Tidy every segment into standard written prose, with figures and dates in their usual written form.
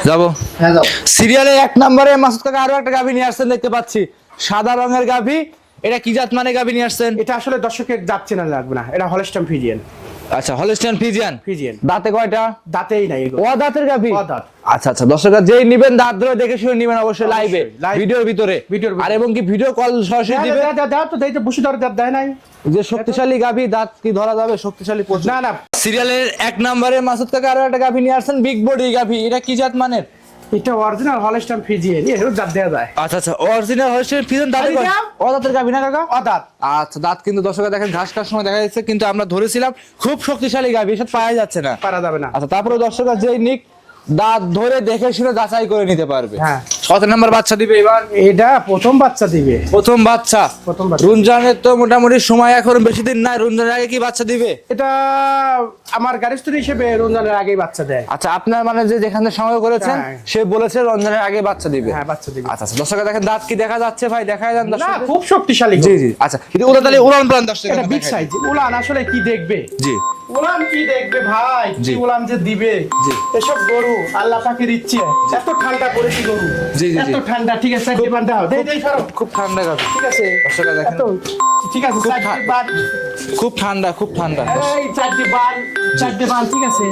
যাবো সিরিয়ালে এক নম্বরে মাসুদ কাকা আরো একটা গাভী নিয়ে আসছেন দেখতে পাচ্ছি, সাদা রঙের গাভী। এটা কি জাত মানে গাভী নিয়ে আসছেন? এটা আসলে দর্শকের জাত চেনা লাগবে না, এটা হলস্টাইন ফ্রিজিয়ান। আচ্ছা, হলস্টাইন ফ্রিজিয়ান। দাঁতে কয়টা? দাঁতেই নাই, ও দাঁতের গাভী। দাঁত। আচ্ছা আচ্ছা, দর্শকরা যেই নিবেন দাঁত ধরে দেখে শুনে নিবেন অবশ্যই লাইভে, ভিডিওর ভিতরে। আর এবং কি ভিডিও কল সরাসরি দিবে। দাও তো দেই তো, বসে ধরে দাঁত দেয় নাই যে শক্তিশালী গাভী, দাঁত কি ধরা যাবে? শক্তিশালী না না। সিরিয়ালের এক নম্বরে মাসুদ কাকা আরো একটা গাভী নিয়ে আসছেন, বিগ বডি গাভী। এটা কি জাত মানের? এটা অরিজিনাল হলস্টাইন ফ্রিজিয়ান, এর দাঁত দেয়া যায়। আচ্ছা আচ্ছা, অরিজিনাল হলস্টাইন ফ্রিজিয়ান দাঁত। ও দাঁতের গাভী না কাকা? ও দাঁত। আচ্ছা, দাঁত কিন্তু দর্শকরা দেখেন ঘাস খাওয়ার সময় দেখা যাচ্ছে, কিন্তু আমরা ধরেছিলাম খুব শক্তিশালী গাভী, এসব পাওয়া যাচ্ছে না, পারা যাবে না। আচ্ছা, তারপরে দর্শকরা যেই নিক দাঁত ধরে দেখে শুনে যাচাই করে নিতে পারবে। হ্যাঁ। কত নাম্বার বাচ্চা দিবে এবার? এটা প্রথম বাচ্চা দিবে। প্রথম বাচ্চা। রমজানের তো মোটামুটি সময় এখন বেশি দিন নাই, রমজানের আগে কি বাচ্চা দিবে? এটা আমার গারিস্ত্রী হিসেবে রমজানের আগেই বাচ্চা দেয়। আচ্ছা, আপনার মানে যে যেখানে সংগ্রহ করেছেন সে বলেছে রমজানের আগে বাচ্চা দিবে। হ্যাঁ, বাচ্চা দিবে। আচ্ছা, দর্শকরা দেখেন দাঁত কি দেখা যাচ্ছে ভাই? দেখায় যান না, দর্শক। খুব শক্তিশালী। জি জি। আচ্ছা, কিন্তু ওরা তাহলে উড়ান প্রাণ দর্শক, এটা বিগ সাইজ উলান, আসলে কি দেখবে? জি, উলান কি দেখবে ভাই? কি উলান যে দিবে। এসব গরু আল্লাহ পাকের ইচ্ছে। এত ঠান্ডা পড়েছে গরু, এত ঠান্ডা। ঠিক আছে, সাইড বান দাও, দেই সরো। খুব ঠান্ডা গাভী। ঠিক আছে দর্শকরা দেখেন, ঠিক আছে, সাইড বান। খুব ঠান্ডা, খুব ঠান্ডা। এই চারটে বান, ঠিক আছে।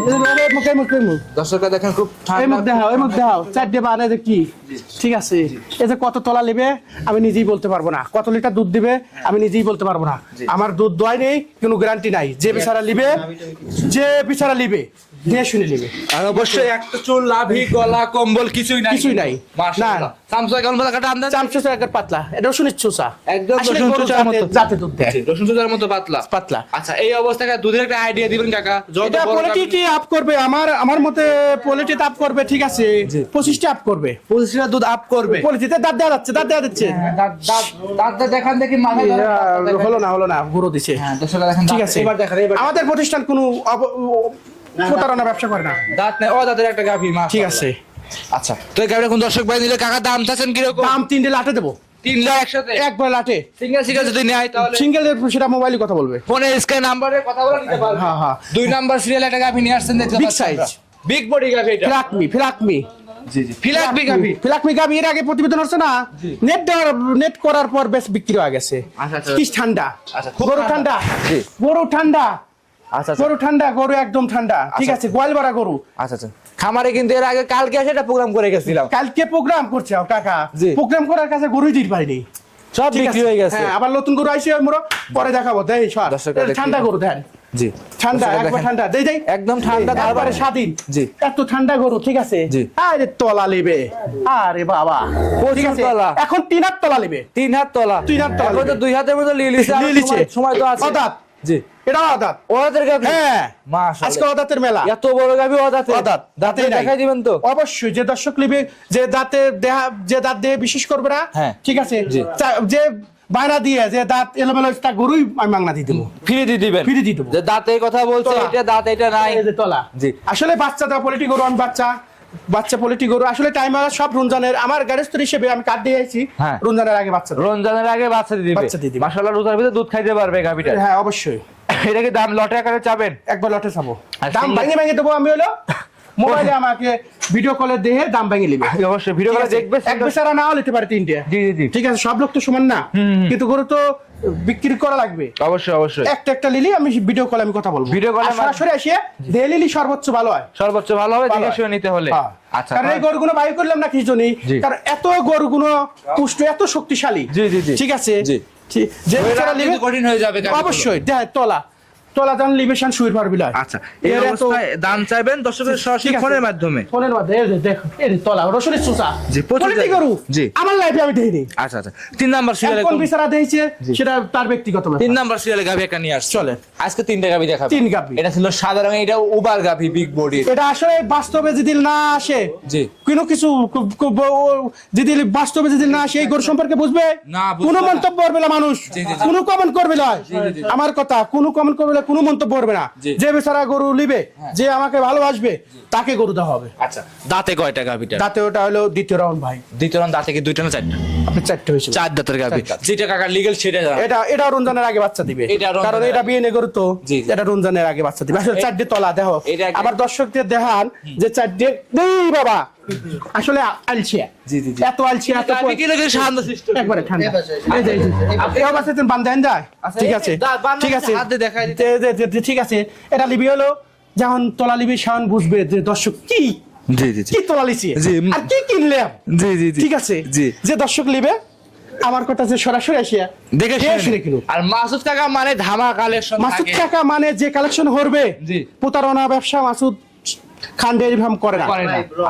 এই মুখে দর্শকরা দেখেন খুব এই ঠান্ডা। মুখ দেখাও, এই মুখ দেখাও। চারটে বান, এই যে কি, ঠিক আছে। এই যে কত তলা নেবে আমি নিজেই বলতে পারবো না, কত লিটার দুধ দিবে আমি নিজেই বলতে পারবো না। আমার দুধ দোয়াই নেই, কোনো গ্যারান্টি নাই। যে বিচারা লিবে, যে বিচারা লিবে দিয়ে শুনে লিবে। আর অবশ্যই একটা চুল, লাভি, গলা, কম্বল কিছুই নাই, কিছুই নাই। মাশাআল্লাহ। চামচা কেমন কাটা আনদেন? চামচা একবার পাতলা, এটা রসুনের চোষা, একদম আসলে রসুন গরু চোষার মতো। যাতে দুধ দেয়। রসুন চোষার মতো পাতলা পাতলা। আচ্ছা, এই অবস্থায় দুধের একটা আইডিয়া দিবেন কাকা? এটা পোলিটি আপ করবে, আমার মতে পোলিটি আপ করবে, ঠিক আছে। 25টা আপ করবে, 25টা দুধ আপ করবে। পোলিটিতে দাঁত দেওয়া যাচ্ছে, দাঁত দেওয়া দিচ্ছে। দাঁত দেখান দেখি, মাথা হলো না গুঁড়ো দিছে। দর্শকরা দেখেন, ঠিক আছে। এবার দেখেন, এবার আমাদের প্রতিষ্ঠান কোনো প্রতারণা ব্যবসা করে না। দাঁত নাই, ও দাঁতের একটা গাভী। ঠিক আছে। আচ্ছা, তো এই গাভীটা কোন দর্শক ভাই নিলে কাকা দাম চাচ্ছেন কিরকম? দাম 3 লাটে দেবো। 3 লাখ একসাথে একবার লাটে। সিঙ্গেল সিঙ্গেল যদি নেয় তাহলে সিঙ্গেল সেটা মোবাইলে কথা বলবে, ফোনে স্ক্যান নাম্বারে কথা বলে নিতে পারবে। হ্যাঁ হ্যাঁ। 2 নাম্বার সিরিয়াল একটা গাভী নিয়ে আসছেন দেখতে বিগ পাচ্ছেন, সাইজ বিগ বডি গাভী। এটা ফিলাকমি। জি জি, ফিলাকমি গাভী। ফিলাকমি গাভী এর আগে প্রতিবেদন হচ্ছে না, নেট করার পর বেশ বিক্রি হয়ে গেছে। আচ্ছা আচ্ছা, কি ঠান্ডা। আচ্ছা, খুব গরু ঠান্ডা। জি, গরু ঠান্ডা। আচ্ছা গরু ঠান্ডা, গরু একদম ঠান্ডা। ঠিক আছে, গোয়াল ভরা গরু। আচ্ছা আচ্ছা। খামারে কিন্তু এর আগে কালকে এসে একটা প্রোগ্রাম করে গেছিলাম। কালকে প্রোগ্রাম করছে কাকা, জি। প্রোগ্রাম করার কাছে গরুই দিতে পারিনি, সব বিক্রি হয়ে গেছে। হ্যাঁ, আবার নতুন গরু আইছে আমরা পরে দেখাবো। দেই সর, ঠান্ডা গরু দেন। জি, ঠান্ডা, একবার ঠান্ডা। দেই একদম ঠান্ডা, তারপরে স্বাধীন। জি, এত ঠান্ডা গরু, ঠিক আছে। জি। আরে তলা নেবে, আরে বাবা, ঠিক আছে। তলা। এখন 3 হাত তলা নেবে। 3 হাত তলা। 3 হাত তলা এখন তো নেবে। 2 হাতের মতো লিলিছে, সময় তো আছে। অদাত। জি, এটা অদাত। ওদের গাভী। হ্যাঁ, মাশাআল্লাহ, আজকে অদাতের মেলা। এত বড় গাভী ওদাতে। দাঁতে দেখাই দিবেন তো? অবশ্যই, যে দর্শক লিবে, যে দাঁতে যে দাঁত দিয়ে বিশেষ করবে না, হ্যাঁ, ঠিক আছে। যে বাইরা দিয়ে যে দাঁত এলোমেলো, তা গরুই আমি মাংনা দিয়ে দেবো, ফ্রি দিয়ে দিবেন। ফ্রি দিয়ে দেবো। যে দাঁতে কথা বলছে, তলা। এটা দাঁত, এটা নাই। এই যে তলা। জি, আসলে বাচ্চা দেওয়া পোলিটি গরু, আমি বাচ্চা পোলিটি গরু। আসলে টাইম সব রমজানের, আমার গ্যারেস্টর হিসেবে আমি কার্ড দিয়ে আইছি। হ্যাঁ, রমজানের আগে বাচ্চা দেবো। রমজানের আগে বাচ্চা দিয়ে দিবে। মাশাআল্লাহ, রোজার ভিতরে দুধ খাইতে পারবে গাভীটা। হ্যাঁ, অবশ্যই। এটা কি দাম লটে আকারে চাবেন? একবার লটে চাবো, আর দাম ভেঙে দেবো আমি। হলো মোবাইলে আমাকে ভিডিও কলে দেখে দাম ভেঙে নিবে। অবশ্যই ভিডিও কলে দেখবে, এক বেচারা নাও নিতে পারে 3টে। জি জি জি, ঠিক আছে। সব লোক তো সমান না, কিন্তু গরু তো বিক্রি করা লাগবে। অবশ্যই অবশ্যই। একটা লিলি আমি ভিডিও কলে আমি কথা বলবো। ভিডিও কলে সরাসরি আসিয়ে দিয়ে লিলি সর্বোচ্চ ভালো হয়, সর্বোচ্চ ভালো হবে দেখে শুনে নিতে হলে। আচ্ছা, কারণ এই গরুগুলো বাই করলাম না কিছু নেই, কারণ এত গরুগুলো পুষ্ট, এত শক্তিশালী। জি জি জি, ঠিক আছে। জি, যে বেচারা লিবে কঠিন হয়ে যাবে। অবশ্যই তলা দান লিবেশন শুইর পারবি না। আচ্ছা, এই অবস্থায় দাম চাইবেন দর্শকের সরাসরি ফোনের মাধ্যমে। ফোনের মাধ্যমে এই যে দেখো, এই যে তলা রসুনের চোষা। জি, পোলিটি গরু। জি, আমার লাইফে আমি দেইনি। আচ্ছা আচ্ছা। 3 নাম্বার সিরিয়ালে কোন বিচারা দেইছে সেটা তার ব্যক্তিগত ব্যাপার। 3 নাম্বার সিরিয়ালে গাভী একটা নিয়ে আসছে। চলে, আজকে 3টা গাভী দেখাবো। 3 গাভী। এটা ছিল সাদা রঙের, এটা ওভার গাভী, বিগ বডি। এটা আসলে বাস্তবে যদি না আসে, জি, কোনো কিছু যদি বাস্তবে যদি না আসে, এই গরু সম্পর্কে বুঝবে না, কোনো মন্তব্য করবে না মানুষ, কোনো কমেন্ট করবে না। আমার কথা, কোনো কমেন্ট করবে না, কোনো মন্তব্য করবে না। যে বেচারা গরু নিবে, যে আমাকে ভালোবাসবে, তাকে গরু দেওয়া হবে। আচ্ছা, দাঁতে কয়টা গাভীটা? দাঁতে ওটা হলো দ্বিতীয় রাউন্ড ভাই। দ্বিতীয় রাউন্ড দাঁতে কি 2টা না 4টা? আপনার 4টে হয়েছে 4 দাঁতের গাভি, যেটা কাকা লিগ্যাল সেটা জানা। এটা রমজানের আগে বাচ্চা দিবে, এটা রমজানের কারণ এটা বিয়ে গরু তো, জি, জি। এটা রমজানের আগে বাচ্চা দিবে। আসলে 4টে তলা দেখো, এটা আবার দর্শকদের দেখান যে 4টে নেই বাবা, আসলে আলছিয়া, জি, জি, জি। এত আলছিয়া, এত গাভি কিলো কিন্তু শান্ত সৃষ্টি। একবারে ঠান্ডা। এই যে এই অবস্থাতে বান্ধান যায়, ঠিক আছে, ঠিক আছে, হাত দিয়ে দেখাই দিতে। ঠিক আছে। এটা লিবি হলো যখন তলা লিবি শাওন বুঝবে যে দর্শক কি জি, জি, জি। কি তোলা লিছি জি। আর কি কিনলাম, জি, জি, জি। ঠিক আছে, জি। যে দর্শক লিবে আমার কথা যে সরাসরি আসিয়া দেখে শুনে কিনুক। আর মাসুদ কাকা মানে ধামা কালেকশন। মাসুদ কাকা মানে যে কালেকশন করবে, জি। প্রতারণা ব্যবসা মাসুদ খান ডেয়ারি ফার্ম করে না।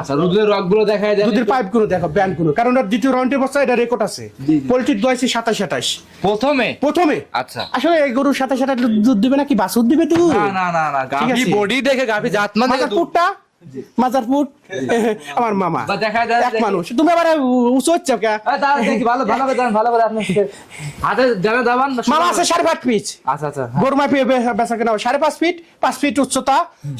আচ্ছা, দুধের রগগুলো দেখায় দেন। দুধের পাইপ গুলো দেখো, ব্যান্ড গুলো, কারণ ওর দ্বিতীয় রাউন্ডের বছর এটা রেকর্ড আছে। জি, জি। পোল্ট্রির দোয়াইছি 27-28 প্রথমে। প্রথমে। আচ্ছা। আসলে এই গরু 27-28 দুধ দিবে নাকি বাছুর দিবে তো? না, ঠিক গাভি আছে। বডি দেখে, গাভি জাতমান দেখে দুধ। মাজারপুরটা, মাজারপুর আমার মামা বা দেখায় দেন, এক মানুষ, তুমি আবার উঁচু হচ্ছে কে? দাঁড়ান দেখি, ভালো করে দেন, ভালো করে আপনি হাতে জানা দাবান। মামা আছে 5.5 ফিট, আচ্ছা, আচ্ছা। গরু মাপে বেচা কেনা 5.5 ফিট, 5 ফিট উচ্চতা,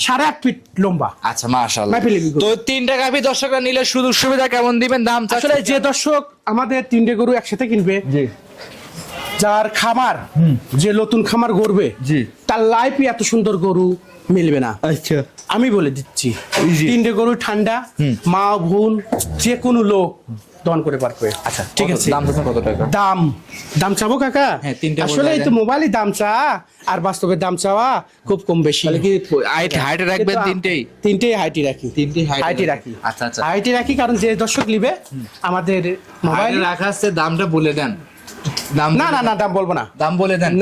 8.5 ফিট লম্বা। আচ্ছা, মাশাআল্লাহ। মাপে লিবি গরু। তো 3টা গাভি দর্শকরা নিলে সুযোগ সুবিধা কেমন দিবেন, দাম আসলে যে দর্শক আমাদের 3টে গরু একসাথে কিনবে, জি, যার খামার, যে নতুন খামার গড়বে, জি। তার লাইফে এত সুন্দর গরু মিলবে না। আচ্ছা, আমি বলে দিচ্ছি, জি। 3টে গরু ঠান্ডা, মা বোন যে কোনো লোক দহন করে পারবে। আচ্ছা, ঠিক আছে। দাম বলছেন কত টাকা? দাম চাবো কাকা? হ্যাঁ, 3টে আসলে এই তো মোবাইলে দাম চা আর বাস্তবে দাম চাওয়া খুব কম বেশি। তাহলে কি হাইটে রাখবেন? তিনটেই হাইটি রাখি, তিনটেই হাইটি রাখি। আচ্ছা, আচ্ছা। হাইটি রাখি, কারণ যে দর্শক নিবে আমাদের মোবাইল। মোবাইল রাখা আছে, দামটা বলে দেন। দাম না দাম বলবো না, দাম বলে দেন।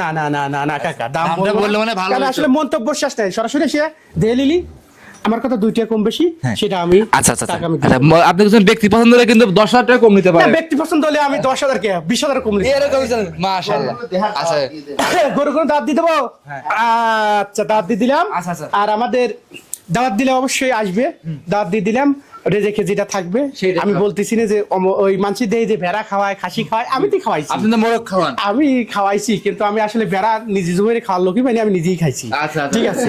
না কাকা, দাম দামটা বলবো বললে না। মানে ভালো কারণ হতো। আসলে মন্তব্য শেষ নাই, সরাসরি এসে দিয়ে নিলি আমার কথা 2টা কম বেশি, হ্যাঁ। সেটা আমি আচ্ছা, আচ্ছা, টাকা আমি আচ্ছা। আপনি কিছু ব্যক্তি পছন্দ হলে কিন্তু 10,000 টাকা কম নিতে না, পারেন। ব্যক্তি পছন্দ হলে আমি 10,000 কে 20,000 কম নিই। এরকম মাশাআল্লাহ। আচ্ছা, গরু দাঁত দিয়ে দেবো? আচ্ছা, দাঁত দিয়ে দিলাম। আচ্ছা, আচ্ছা। আর আমাদের দাঁত দিলে অবশ্যই আসবে, দাঁত দিয়ে দিলাম, রেজেকে যেটা থাকবে। সেটা আমি খাবে। বলতেছি না যে ওই মানসি দেয় যে ভেড়া খাওয়ায়, খাসি খাওয়ায়, আমি তো খাওয়াইছি, আপনি তো মোরগ খাওয়ান। আমি খাওয়াইছি, কিন্তু আমি আসলে ভেড়া নিজে জমিয়ে খাওয়ার লোকই পাইনি, আমি নিজেই খাইছি। আচ্ছা, আচ্ছা। ঠিক আছে,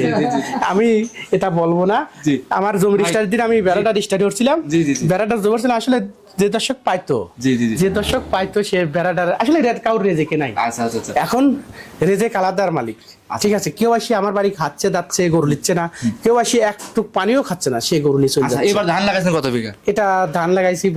আমি এটা বলবো না। জি। আমার জমি রেজিস্টার দিন আমি ভেড়াটা রেজিস্টার করছিলাম, জি, জি, জি। ভেড়াটা জমি ছিল আসলে যে দর্শক পাইতো, জি, জি, জি। যে দর্শক পাইতো সে ভেড়াটার আসলে রেড কাউর রেজেকে নাই। আচ্ছা, আচ্ছা, আচ্ছা। এখন রেজেক আলাদার মালিক, ঠিক আছে। কেউ আসি আমার বাড়ি খাচ্ছে যাচ্ছে, গরু নিচ্ছে না, কেউ আসি একটু পানিও খাচ্ছে না, সে গরু নিয়ে চলে আচ্ছা, যাচ্ছে। এবার ধান লাগাইছেন কত বিঘা? এটা ধান লাগাইছি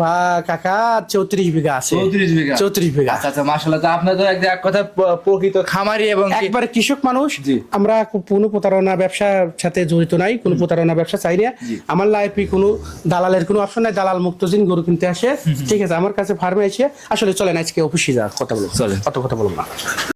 কাকা 34 বিঘা আছে। 34 বিঘা। 34 বিঘা। আচ্ছা, আচ্ছা, মাশাআল্লাহ। তো আপনার তো এক কথা প্রকৃত খামারি এবং কি- একবারে কৃষক মানুষ। জি। আমরা কোনো প্রতারণা ব্যবসার সাথে জড়িত নাই, কোনো প্রতারণা ব্যবসা চাই না। আমার লাইফে কোনো দালালের কোনো অপশন নাই, দালাল মুক্তজিন গরু কিনতে আসে, ঠিক আছে। আমার কাছে ফার্মে এসে আসলে চলেন আজকে অফিসে যা কথা বলবো, চলেন। অত কথা বলবো না।